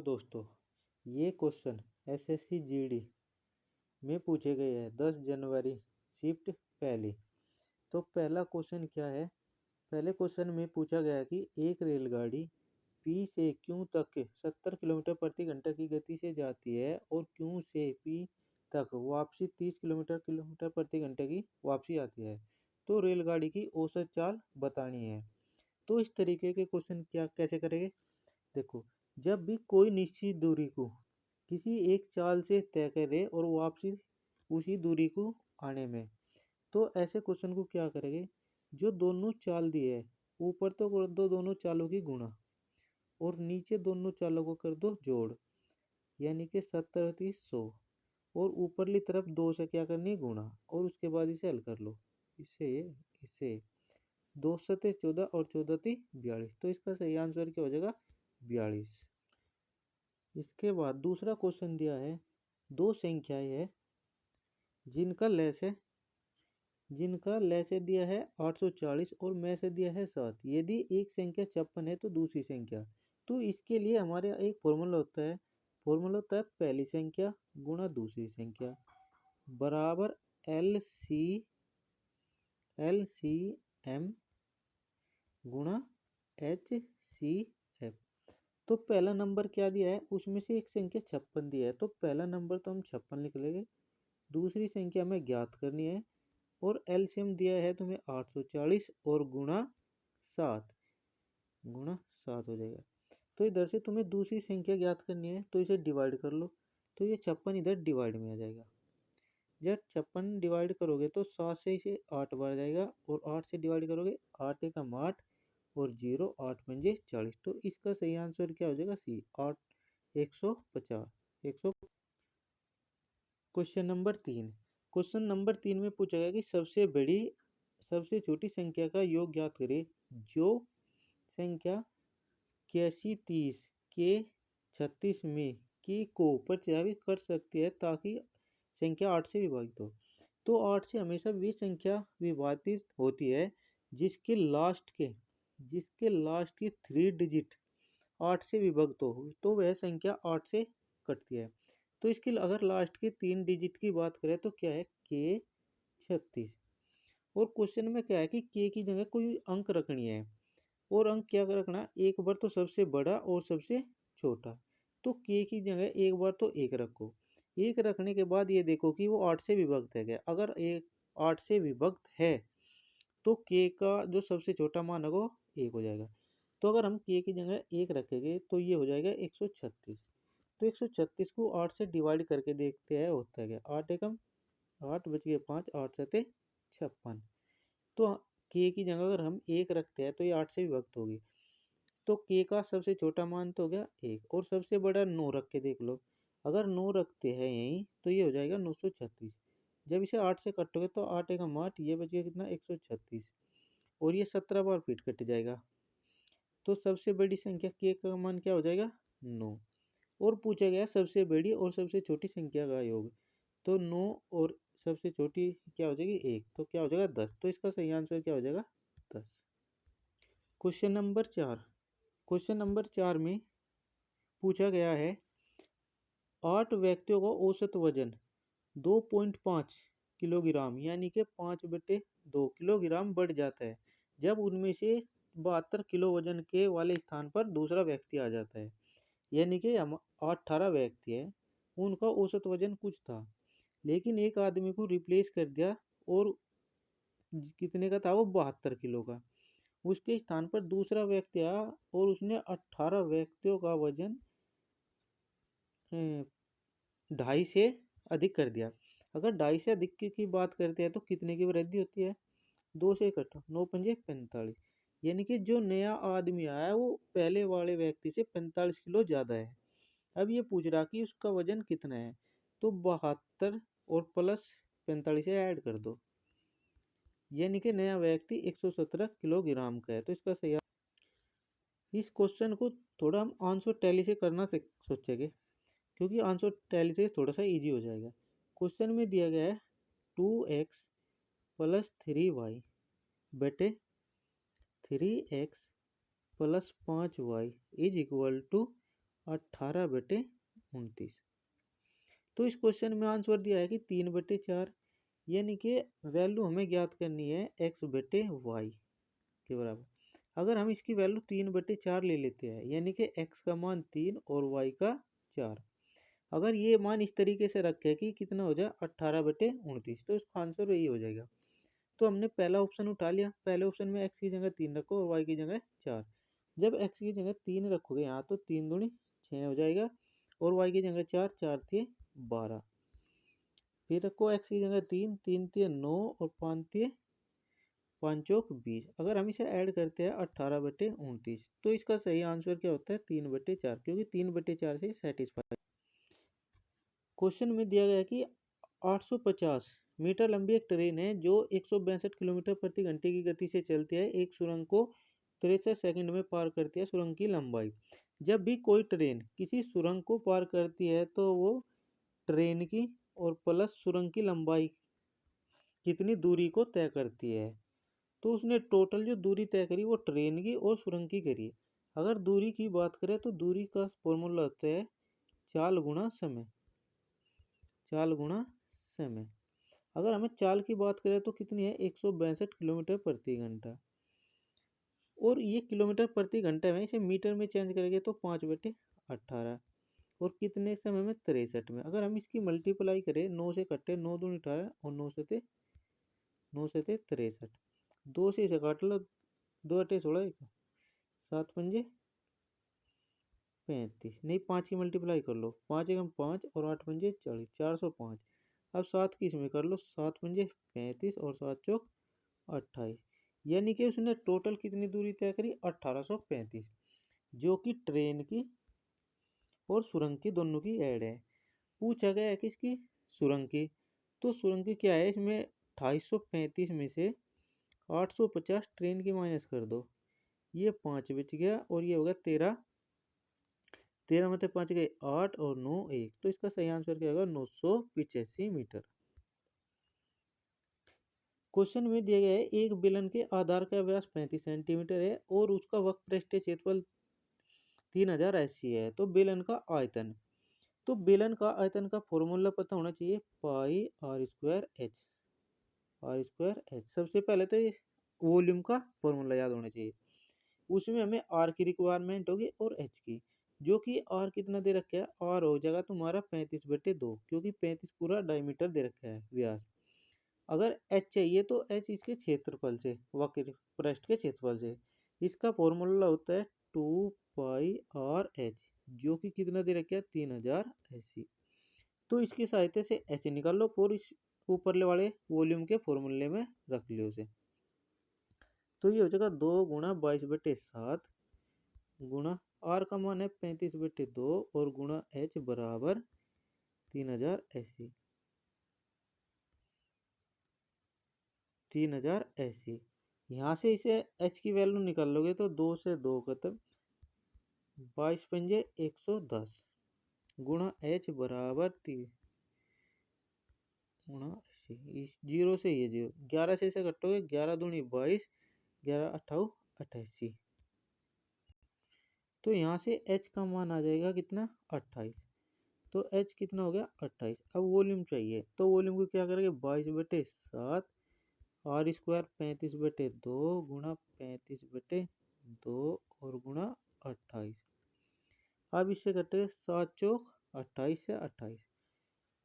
दोस्तों, ये question SSC GD में पूछे गए हैं 10 जनवरी शिफ्ट पहली। तो पहला क्वेश्चन क्या है? पहले क्वेश्चन में पूछा गया कि एक रेलगाड़ी पी से क्यू तक 70 किलोमीटर प्रति घंटा की गति से जाती है और क्यू से पी तक वापसी 30 किलोमीटर प्रति घंटे की वापसी आती है। तो रेलगाड़ी की औसत चाल बतानी है। तो इस तरीके के क्वेश्चन क्या कैसे करेंगे? देखो, जब भी कोई निश्चित दूरी को किसी एक चाल से तय करे और वापसी उसी दूरी को आने में, तो ऐसे क्वेश्चन को क्या करेंगे? जो दोनों चाल दी है, ऊपर तो कर दो दोनों चालों की गुणा और नीचे दोनों चालों को कर दो जोड़, यानी कि 70 30 100 और ऊपरली तरफ 2 से क्या करनी है? गुणा, और उसके बाद इसे हल कर लो। इससे 2 सते 14 और 14 ती 42। तो इसका सही आंसर क्या हो जाएगा? 42। इसके बाद दूसरा क्वेश्चन दिया है, दो संख्याएं है जिनका लय से दिया है 840 और मैं से दिया है 7। यदि एक संख्या 56 है तो दूसरी संख्या, तो इसके लिए हमारे एक फॉर्मूला होता है पहली संख्या गुणा दूसरी संख्या बराबर LCM गुणा HCF। तो पहला नंबर क्या दिया है? उसमें से एक संख्या 56 दिया है, तो पहला नंबर तो हम 56 लिख लेंगे। दूसरी संख्या हमें ज्ञात करनी है और एलसीएम दिया है तुम्हें 840 और गुणा 7 हो जाएगा। तो इधर से तुम्हें दूसरी संख्या ज्ञात करनी है, तो इसे डिवाइड कर लो। तो ये 56 इधर डिवाइड में आ जाएगा। जब 56 डिवाइड करोगे तो 7 से इसे 8 बार जाएगा और 8 से डिवाइड करोगे 8 एकम 8 और 0 8 पंजे 40। तो इसका सही आंसर क्या हो जाएगा? सी 8 150 100। क्वेश्चन नंबर 3 में पूछा गया कि सबसे छोटी संख्या का योग ज्ञात करें। जो संख्या 81 30 के 36 में की को प्रतिस्थापित कर सकती है ताकि संख्या 8 से विभाजित हो। तो 8 से हमेशा वी संख्या विभाजित होती है जिसके लास्ट की 3 डिजिट 8 से विभक्त हो, तो वह संख्या 8 से कटती है। तो इसकी अगर लास्ट के 3 डिजिट की बात करें तो क्या है? के 36। और क्वेश्चन में क्या है कि के की जगह कोई अंक रखनी है और अंक क्या रखना? एक बार तो सबसे बड़ा और सबसे छोटा। तो के की जगह एक बार तो एक रखो। एक रखने के बाद ये देखो कि वो 8 से विभक्त है क्या? अगर एक 8 से विभक्त है तो के का जो सबसे छोटा मान होगा 1 हो जाएगा। तो अगर हम के की जगह 1 रखेंगे तो ये हो जाएगा 136। तो 136 को 8 से डिवाइड करके देखते हैं होता है क्या? 8 एकम 8 बच गए 5 8 सते 56। तो के की जगह अगर हम 1 रखते हैं तो ये 8 से विभक्त होगी। तो के का सबसे छोटा मान तो हो गया 1 और सबसे बड़ा 9 रख के देख लो। अगर 9 रखते हैं यहीं तो ये हो जाएगा 936। जब इसे 8 से काटोगे तो 8 एकम 8 ये बच गया कितना? 136 और ये 17 बार फिट कट जाएगा। तो सबसे बड़ी संख्या के का मान क्या हो जाएगा? 9। और पूछा गया सबसे बड़ी और सबसे छोटी संख्या का योग। तो 9 और सबसे छोटी क्या हो जाएगी? 1। तो क्या हो जाएगा? 10। तो इसका सही आंसर क्या हो जाएगा? 10। क्वेश्चन नंबर 4 में पूछा गया है 8 व्यक्तियों का औसत वजन 2.5 किलोग्राम यानी कि 5/2 किलोग्राम बढ़ जाता है जब उनमें से 72 किलो वजन के वाले स्थान पर दूसरा व्यक्ति आ जाता है। यानी कि हम 18 व्यक्ति है, उनका औसत वजन कुछ था, लेकिन एक आदमी को रिप्लेस कर दिया और कितने का था वो? 72 किलो का। उसके स्थान पर दूसरा व्यक्ति आया और उसने 18 व्यक्तियों का वजन 2.5 से अधिक कर दिया। अगर 2.5 से अधिक की बात करते हैं तो कितने की वृद्धि होती है? 2 से इकट्ठा 9 पंजे 45। यानी कि जो नया आदमी आया है वो पहले वाले व्यक्ति से 45 किलो ज़्यादा है। अब ये पूछ रहा कि उसका वजन कितना है, तो 72 और प्लस 45 से ऐड कर दो, यानी कि नया व्यक्ति 117 किलोग्राम का है। तो इसका सही इस क्वेश्चन को थोड़ा हम आंसर टैली से करना सोचेंगे, क्योंकि आंसर टैली से थोड़ा सा इजी हो जाएगा। क्वेश्चन में दिया गया है 2x प्लस 3y बटे 3x plus 5y is equal to 18/29। तो इस क्वेश्चन में आंसर दिया है कि 3/4, यानी कि वैल्यू हमें ज्ञात करनी है x/y के बराबर। अगर हम इसकी वैल्यू 3/4 ले लेते हैं, यानी कि x का मान 3 और y का 4, अगर ये मान इस तरीके से रखे कि कितना हो जाए 18/29, तो इसका आंसर यही हो जाएगा। तो हमने पहला ऑप्शन उठा लिया, पहले ऑप्शन में x की जगह 3 रखो और y की जगह 4। जब x की जगह 3 रखोगे यहाँ तो 3 दूनी 6 हो जाएगा, और y की जगह 4, 4 थे 12। फिर रखो x की जगह 3, 3 थे 9 और 5 थे 5 चौक 20। अगर हम इसे ऐड करते हैं 18/29, तो इसका सही आंसर क्या होता है 3/4, क्योंकि 3/4 से सेटिस्फाई। क्वेश्चन में दिया गया है कि 850 मीटर लंबी एक ट्रेन है जो 162 किलोमीटर प्रति घंटे की गति से चलती है, एक सुरंग को 63 सेकंड में पार करती है। सुरंग की लंबाई। जब भी कोई ट्रेन किसी सुरंग को पार करती है तो वो ट्रेन की और प्लस सुरंग की लंबाई कितनी दूरी को तय करती है। तो उसने टोटल जो दूरी तय करी वो ट्रेन की और सुरंग की करी। अगर दूरी की बात करें तो दूरी का फॉर्मूला होता है चाल गुणा समय। चाल गुणा समय। अगर हमें चाल की बात करें तो कितनी है 162 किलोमीटर प्रति घंटा, और ये किलोमीटर प्रति घंटे में इसे मीटर में चेंज करेंगे तो 5/18, और कितने समय में 63 में। अगर हम इसकी मल्टीप्लाई करें 9 से कटे 9 दूनी 18 और 9 से थे 63, 2 से इसे काट लो, 2 अटे 16, 7 पंजे 35, नहीं 5 की मल्टीप्लाई कर लो, 5 एकम 5 और 8 पंजे 40, 405। अब 7 की इसमें कर लो, 7 पंजे 35 और 7 चौक 28, यानी कि उसने टोटल कितनी दूरी तय करी 1835, जो कि ट्रेन की और सुरंग की दोनों की ऐड है। पूछा गया है किसकी, सुरंग की। तो सुरंग की क्या है, इसमें 2835 में से 850 ट्रेन की माइनस कर दो, ये 5 बच गया, और ये हो गया 13, 13 में 5 गए 8 और 9 1, तो इसका सही आंसर क्या होगा 985 मीटर। क्वेश्चन में दिया गया है एक बेलन के आधार का व्यास 35 सेंटीमीटर है और उसका वक्र पृष्ठीय क्षेत्रफल 3000 SC है। तो बेलन का आयतन, तो बेलन का आयतन का फॉर्मूला पता होना चाहिए pi r square h. R square h सबसे पहले तो ये वॉल्यूम का फॉर्मूला याद होना चाहिए। उसमें हमें आर की रिक्वायरमेंट होगी और एच की, जो कि आर कितना दे रखा है, आर हो जाएगा तुम्हारा 35/2, क्योंकि 35 पूरा डायमीटर दे रखा है व्यास। अगर एच चाहिए तो एच इसके क्षेत्रफल से, वक्र पृष्ठ के क्षेत्रफल से। इसका फॉर्मूला होता है 2πr/h, जो कि कितना दे रखा है 3000 SC। तो इसकी सहायता से एच निकाल लो और इस ऊपर वाले वॉल्यूम के फॉर्मूले में रख लियो उसे। तो ये हो जाएगा 2 × 22/7 गुणा आर का मान है 35/2 और गुणा एच बराबर 3000 SC। 3000 SC। यहाँ से इसे एच की वैल्यू निकाल लोगे तो 2 से 2 खत्म, 22 पंजे 110 गुणा एच बराबर 3 गुणा इस 0 से ये 0, 11 से इसे कटोगे 11 दूनी 22, 11 अट्ठाऊ 88। तो यहाँ से h का मान आ जाएगा कितना 28। तो h कितना हो गया 28। अब वॉल्यूम चाहिए, तो वॉल्यूम को क्या करेंगे 22/7 आर स्क्वायर 35/2 गुणा 35/2 और गुणा 28। अब इससे कटे 7 चौक 28 से 28,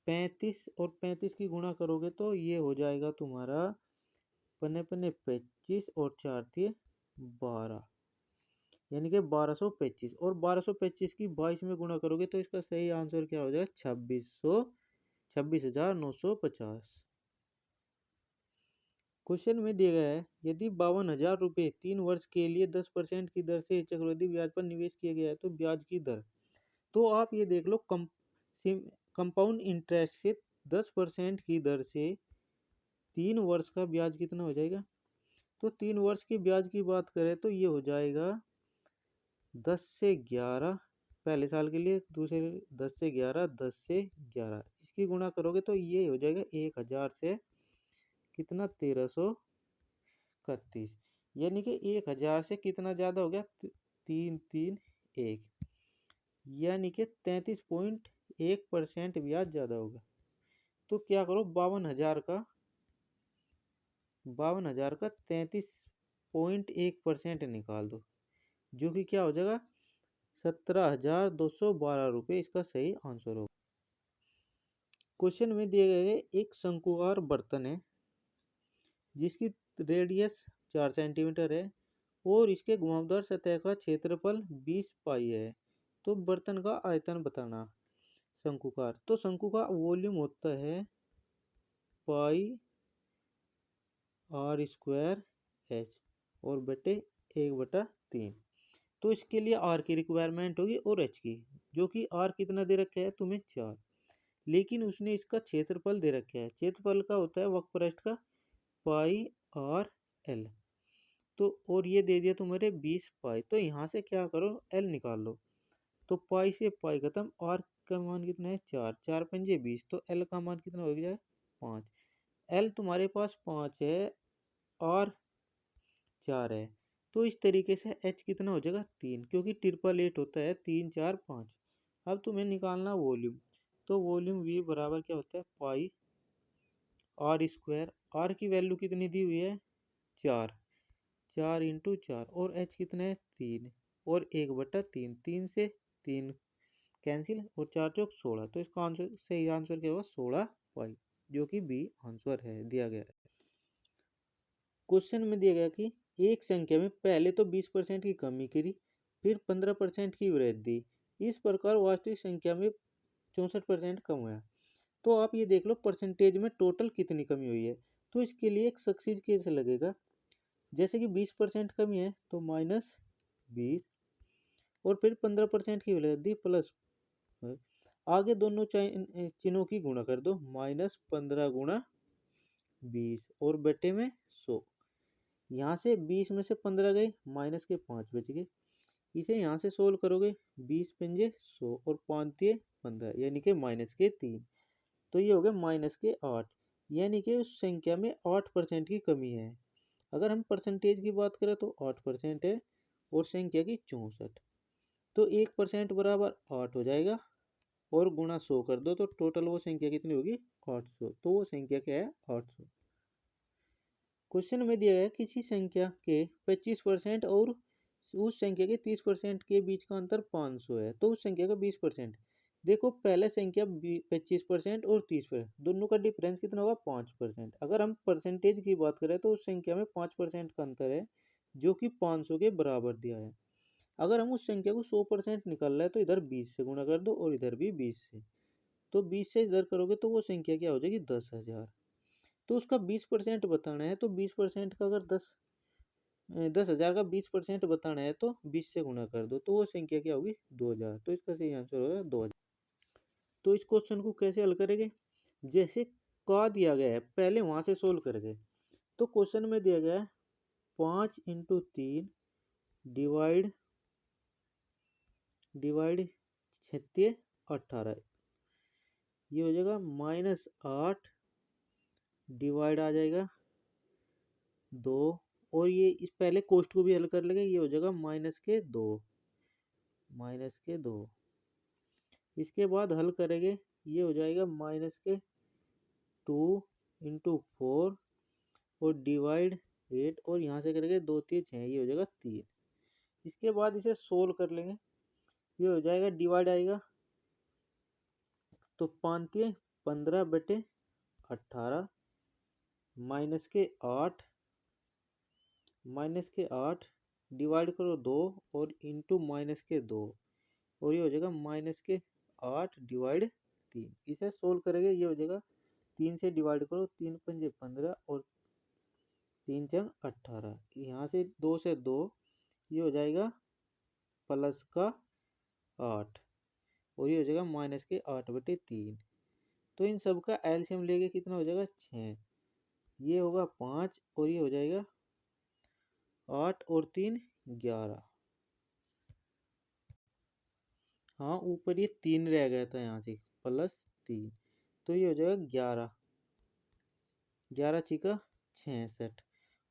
35 और 35 की गुणा करोगे तो ये हो जाएगा तुम्हारा पन्ने पन्ने 25 और 4 थे 12, यानी कि 1225, और 1225 की 22 में गुणा करोगे तो इसका सही आंसर क्या हो जाएगा 26,950। क्वेश्चन में दिया गया है यदि 52,000 रुपये 3 वर्ष के लिए 10% की दर से चक्रवृद्धि ब्याज पर निवेश किया गया है तो ब्याज की दर, तो आप ये देख लो कंपाउंड इंटरेस्ट से 10% की दर से 3 वर्ष का ब्याज कितना हो जाएगा। तो 3 वर्ष के ब्याज की बात करें तो ये हो जाएगा 10 से 11 पहले साल के लिए, दूसरे 10 से 11, 10 से 11, इसकी गुणा करोगे तो ये हो जाएगा 1000 से कितना 1331, यानी कि 1000 से कितना ज़्यादा हो गया 331, यानी कि 33.1% ब्याज ज़्यादा होगा। तो क्या करो, 52,000 का 33.1% निकाल दो, जो कि क्या हो जाएगा 17,212 रुपये। इसका सही आंसर होगा। क्वेश्चन में दिए गए एक शंकुआकार बर्तन है जिसकी रेडियस 4 सेंटीमीटर है और इसके घुमावदार सतह का क्षेत्रफल 20 पाई है। तो बर्तन का आयतन बताना। शंकुकार, तो शंकु का वॉल्यूम होता है पाई आर स्क्वायर एच और बटे 1/3। तो इसके लिए आर की रिक्वायरमेंट होगी और एच की, जो कि आर कितना दे रखा है तुम्हें 4, लेकिन उसने इसका क्षेत्रफल दे रखा है। क्षेत्रफल का होता है वक्रपृष्ठ का पाई आर एल। तो और ये दे दिया तुम्हारे 20 पाई। तो यहाँ से क्या करो, एल निकाल लो। तो पाई से पाई खत्म, आर का मान कितना है 4, 4 पंजे 20, तो एल का मान कितना हो जाए 5। एल तुम्हारे पास 5 है, आर 4 है। तो इस तरीके से एच कितना हो जाएगा 3, क्योंकि 888 होता है 3 4 5। अब तुम्हें निकालना वॉल्यूम। तो वॉल्यूम वी बराबर क्या होता है पाई आर स्क्वायर। आर की वैल्यू कितनी दी हुई है 4, 4 इंटू 4, और एच कितना है 3 और 1/3। 3 से 3 कैंसिल और 4 चौक 16। तो इसका आंसर सही आंसर क्या होगा 16 पाई, जो कि बी आंसर है दिया गया है। क्वेश्चन में दिया गया कि एक संख्या में पहले तो 20% की कमी करी, फिर 15% की वृद्धि, इस प्रकार वास्तविक संख्या में 64% कम हुआ। तो आप ये देख लो परसेंटेज में टोटल कितनी कमी हुई है। तो इसके लिए एक सक्सीज कैसे लगेगा, जैसे कि 20% कमी है तो -20 और फिर 15% की वृद्धि प्लस, आगे दोनों चिन्हों की गुणा कर दो, -15 गुणा 20 और बटे में 100। यहाँ से 20 में से 15 गए, माइनस के 5 बच गए। इसे यहाँ से सोल्व करोगे, 20 पंजे 100 और 5 दिए 15, यानी कि -3। तो ये हो गया -8, यानी कि उस संख्या में 8% की कमी है। अगर हम परसेंटेज की बात करें तो 8% है और संख्या की 64। तो 1% बराबर 8 हो जाएगा और गुणा 100 कर दो, तो टोटल वो संख्या कितनी होगी 800। तो वो संख्या क्या है 800। क्वेश्चन में दिया है किसी संख्या के 25% और उस संख्या के 30% के बीच का अंतर 500 है, तो उस संख्या का 20%। देखो पहले संख्या 25% और 30%, दोनों का डिफरेंस कितना होगा 5%। अगर हम परसेंटेज की बात करें तो उस संख्या में 5% का अंतर है, जो कि 500 के बराबर दिया है। अगर हम उस संख्या को 100% निकाल रहे हैं तो इधर 20 से गुणा कर दो और इधर भी 20 से। तो 20 से इधर करोगे तो वो संख्या क्या हो जाएगी 10,000। तो उसका 20% बताना है, तो 20% का अगर 10,000 का 20% बताना है तो 20 से गुणा कर दो, तो वो संख्या क्या होगी 2,000। तो इसका सही आंसर होगा 2,000। तो इस क्वेश्चन को कैसे हल करेंगे, जैसे का दिया गया है पहले वहां से सोल्व करेंगे। तो क्वेश्चन में दिया गया है 5 इंटू 3 डिवाइड 36 18, ये हो जाएगा -8 डिवाइड आ जाएगा 2, और ये इस पहले कोष्ट को भी हल कर लेंगे, ये हो जाएगा -2। इसके बाद हल करेंगे, ये हो जाएगा -2 इंटू 4 और डिवाइड 8, और यहाँ से करेंगे 2 3 6, ये हो जाएगा 3। इसके बाद इसे सोल्व कर लेंगे, ये हो जाएगा डिवाइड आएगा तो 5 15/18 -8 डिवाइड करो 2 और इंटू -2, और ये हो जाएगा -8 डिवाइड 3। इसे सोल्व करेंगे, ये हो जाएगा 3 से डिवाइड करो, 3 पंजे 15 और 3 चंग 18, यहाँ से 2 से 2, ये हो जाएगा प्लस का 8 और ये हो जाएगा -8/3। तो इन सब का एलसीएम लेके कितना हो जाएगा 6, ये होगा 5 और ये हो जाएगा 8 और 3 11। हाँ ऊपर ये 3 रह गया था, यहाँ से +3, तो ये हो जाएगा 11, 11 छिका 66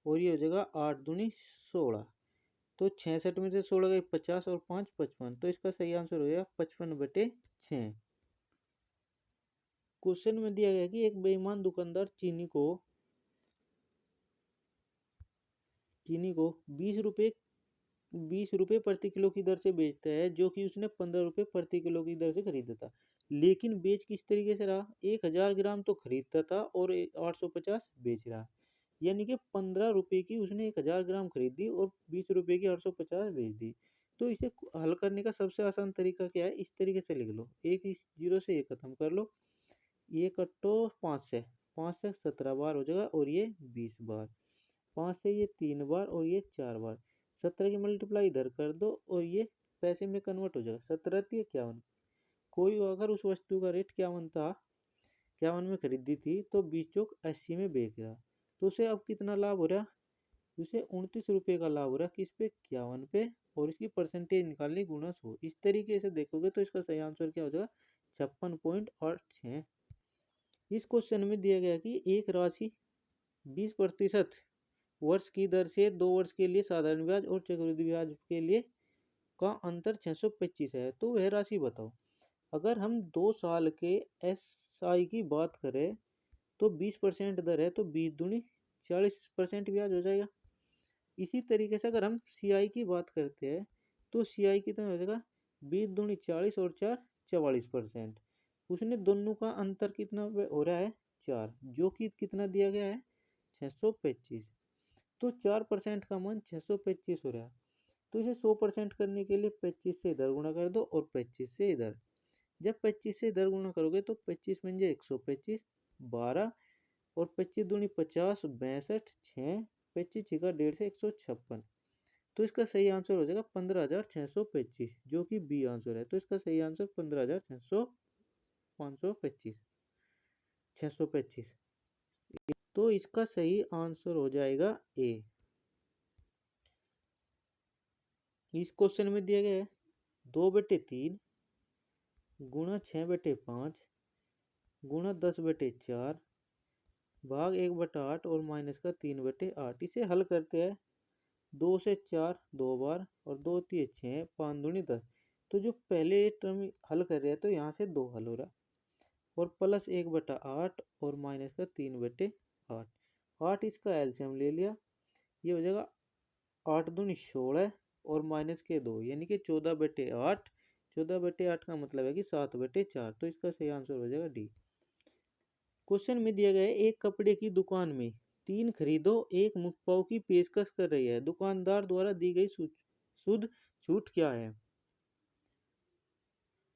और ये हो जाएगा 8 दूनी 16। तो 66 में से 16 गई 50 और 5 55, तो इसका सही आंसर हो गया 55/6। क्वेश्चन में दिया गया कि एक बेईमान दुकानदार चीनी को 20 रुपये प्रति किलो की दर से बेचता है, जो कि उसने 15 रुपये प्रति किलो की दर से खरीदा था। लेकिन बेच किस तरीके से रहा, 1000 ग्राम तो खरीदता था और 850 बेच रहा। यानी कि 15 रुपये की उसने 1000 ग्राम खरीदी और 20 रुपये की 850 बेच दी। तो इसे हल करने का सबसे आसान तरीका क्या है, इस तरीके से लिख लो, एक इस जीरो से एक खत्म कर लो, ये कटो 5 से 17 बार हो जाएगा और ये 20 बार, 5 से ये 3 बार और ये 4 बार, 17 की मल्टीप्लाई इधर कर दो और ये पैसे में कन्वर्ट हो जाएगा, 17×51। कोई अगर उस वस्तु का रेट 51 था, 51 में खरीदी थी, तो 20 चौक 80 में बेच रहा, तो उसे अब कितना लाभ हो रहा, उसे 29 रुपये का लाभ हो रहा, किस पे, 51 पे, और इसकी परसेंटेज निकालनी ×100। इस तरीके से देखोगे तो इसका सही आंसर क्या हो जाएगा, 56.86। इस क्वेश्चन में दिया गया कि एक राशि 20% वर्ष की दर से 2 वर्ष के लिए साधारण ब्याज और चक्रवृद्धि ब्याज के लिए का अंतर 625 है, तो वह राशि बताओ। अगर हम 2 साल के SI की बात करें तो 20% दर है, तो 20 दूनी 40% ब्याज हो जाएगा। इसी तरीके से अगर हम CI की बात करते हैं तो CI कितना हो जाएगा, 20 दूनी 40 और 4 44%। उसने दोनों का अंतर कितना हो रहा है, 4, जो कि कितना दिया गया है, 625। तो 4% का मान 625 हो रहा है, तो इसे 100% करने के लिए 25 से इधर गुणा कर दो और 25 से इधर। जब 25 से इधर गुणा करोगे तो 25 पंजे 125, 12 और 25 दूनी 50, 62, 6, 25 1 से 156। तो इसका सही आंसर हो जाएगा 15,625, जो कि बी आंसर है। तो इसका सही आंसर 625। तो इसका सही आंसर हो जाएगा ए। इस क्वेश्चन में दिया गया है 2/3 गुणा 6/5 गुणा 10/4 भाग 1/8 और माइनस का 3/8। इसे हल करते हैं, 2 से 4 2 बार और 2 3 6, 5 दूनी 10। तो जो पहले टर्म हल कर रहे हैं तो यहाँ से 2 हल हो रहा, और प्लस 1/8 और माइनस का 3/8। 8 इसका एलसीएम ले लिया, ये हो जाएगा 8 दूनी 16 और माइनस के 2, यानी कि 14/8। 14/8 का मतलब है कि 7/4। तो इसका सही आंसर हो जाएगा डी। क्वेश्चन में दिया गया है एक कपड़े की दुकान में 3 खरीदो 1 मुफ्त पाओ की पेशकश कर रही है, दुकानदार द्वारा दी गई शुद्ध छूट क्या है।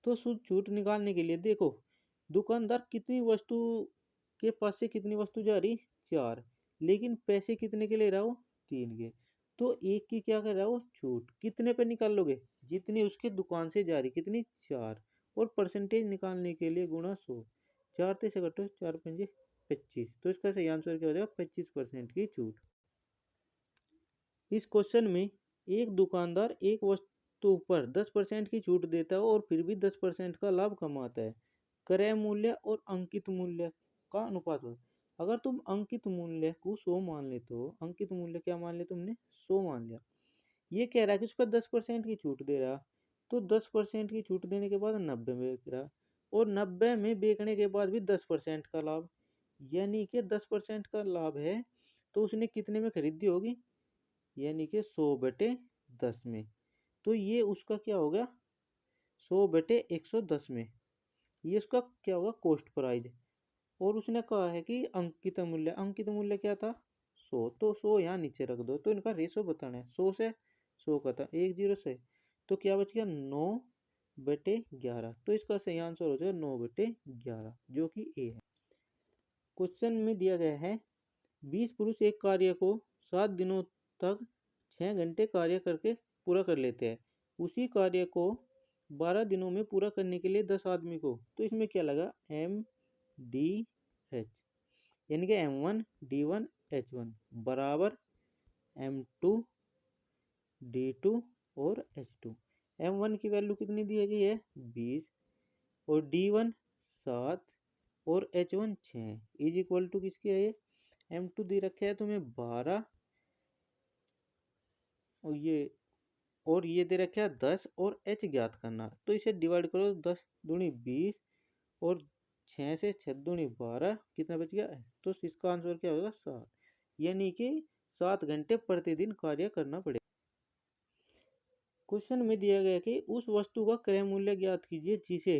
तो शुद्ध छूट निकालने के लिए देखो, दुकानदार कितनी वस्तु के पास से कितनी वस्तु जा रही, 4, लेकिन पैसे कितने के ले रहा हो, 3 के। तो एक की क्या कर रहा हो, छूट, कितने पे निकाल लोगे, जितनी उसके दुकान से जा रही, कितनी, 4, और परसेंटेज निकालने के लिए ×100। 4 से घटो, 4 पंजे 25। तो इसका सही आंसर क्या हो जाएगा, 25% की छूट। इस क्वेश्चन में एक दुकानदार एक वस्तु पर 10% की छूट देता है और फिर भी 10% का लाभ कमाता है। क्रय मूल्य और अंकित मूल्य का अनुपात हो। अगर तुम अंकित मूल्य को 100 मान लेते हो, अंकित मूल्य क्या मान लिया तुमने, 100 मान लिया, ये कह रहा है कि उस पर 10% की छूट दे रहा, तो 10% की छूट देने के बाद 90 में बेच रहा, और 90 में बेचने के बाद भी 10% का लाभ, यानी कि 10% का लाभ है, तो उसने कितने में खरीदी होगी, यानी कि 100/10 में। तो ये उसका क्या हो गया, 100/110 में, ये उसका क्या होगा, कॉस्ट प्राइस। और उसने कहा है कि अंकित मूल्य क्या था, 100, तो 100 यहाँ नीचे रख दो, तो इनका रेशो बताना है, 100 से 100 का था, 1 0 से, तो क्या बच गया, 9/11। तो इसका सही आंसर हो जाएगा 9/11, जो कि ए है। क्वेश्चन में दिया गया है 20 पुरुष एक कार्य को 7 दिनों तक 6 घंटे कार्य करके पूरा कर लेते हैं, उसी कार्य को 12 दिनों में पूरा करने के लिए 10 आदमी को, तो इसमें क्या लगा, MDH, यानी कि M1D1H1 बराबर M2D2 और H2। M1 की वैल्यू कितनी दी गई है, 20, और D1 7 और H1 6 इज इक्वल टू किसके है, ये M2 दे रखा है तुम्हें 12 और ये और ये दे रखा है 10 और h ज्ञात करना। तो इसे डिवाइड करो, 10 दूनी 20 और 6 से 6 दूनी 12, कितना बच गया? तो इसका आंसर क्या होगा? 7। यानी कि 7 घंटे प्रतिदिन कार्य करना पड़ेगा। क्वेश्चन में दिया गया कि उस वस्तु का क्रय मूल्य ज्ञात कीजिए जिसे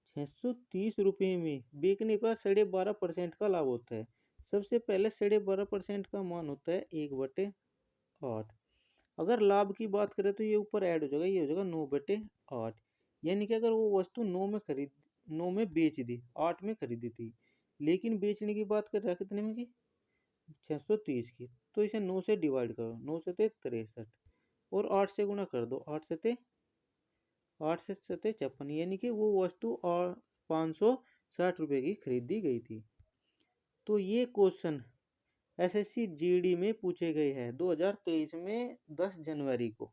630 रुपये में बेचने पर 12.5% का लाभ होता है। सबसे पहले 12.5% का मान होता है 1/8। अगर लाभ की बात करें तो ये ऊपर ऐड हो जाएगा, ये हो जाएगा 9/8। यानी कि अगर वो वस्तु 9 में बेच दी, 8 में खरीदी थी, लेकिन बेचने की बात कर रहा है कितने में की? 630 की। तो इसे 9 से डिवाइड करो, 9 से 63 और 8 से गुणा कर दो, 8 से 56, यानी कि वो वस्तु और 560 रुपये की खरीदी गई थी। तो ये क्वेश्चन एसएससी जीडी में पूछे गए हैं 2023 में 10 जनवरी को।